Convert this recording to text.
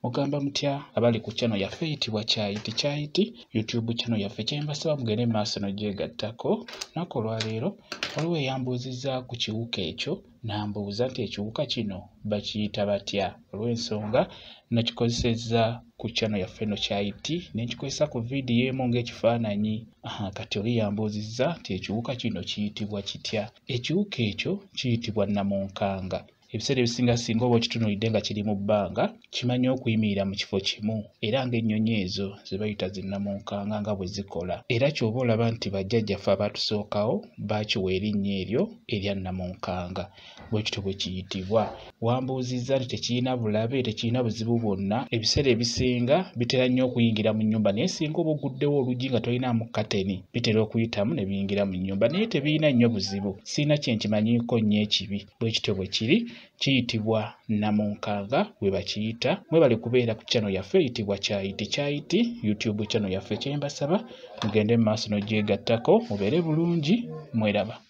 Mugamba mutya abali ku channel yaffe eyitibwa Kyayiti YouTube channel yaffe kyembasaba mugende maaso n'ogyegattako. Nako olwaleero waliwo eyambuuzizza ku kiwuka ekyo n'ambuuza nti ekiwuka kino bakiyita batya, olw'ensonga nakikozesezza ku channel yaffe no Kyayiti n'enkikozesa ku vidiyo emu ng'ekifaananyi. Kati oli yambuuzizza nti ekiwuka kino kiyitibwa kitya. Ekiwuka ekyo kiyitibwa Namunkanga. Ebiseera ebisinga singa oba okitunuulidde nga kiri mu bbanga kimanyi okuyimirira mu kifo kimu era ng'ennyonyi ezo ze bayita zi Namunkanga nga bwe zikola. Era ky'oba olaba nti bajjajjaffe abaatusookawo baakiwa erinnya eryo erya Namunkanga. Bwe kityo bwe kiyitibwa. Wambuuzizza nti tekirina bulabe, tekirina buzibu bwonna. Ebiseera ebisinga bitera nnyo okuyingira mu nnyumba naye singa oba oguddewo oluggi nga tolinaamu kateni bitera okuyitamu ne biyingira mu nnyumba naye tebirina nnyo buzibu. Sirina kye nkimanyiiko nnyo ekibi. Bwe kityo bwe kiri. Kiyitibwa Namunkanga bwe bakiyita. Mwebale kubeera ku channel yaffe eyitibwa Kyayiti YouTube channel yaffe kyembasaba mugende mu maaso n'ogyegattako mubeere bulungi. Mweraba.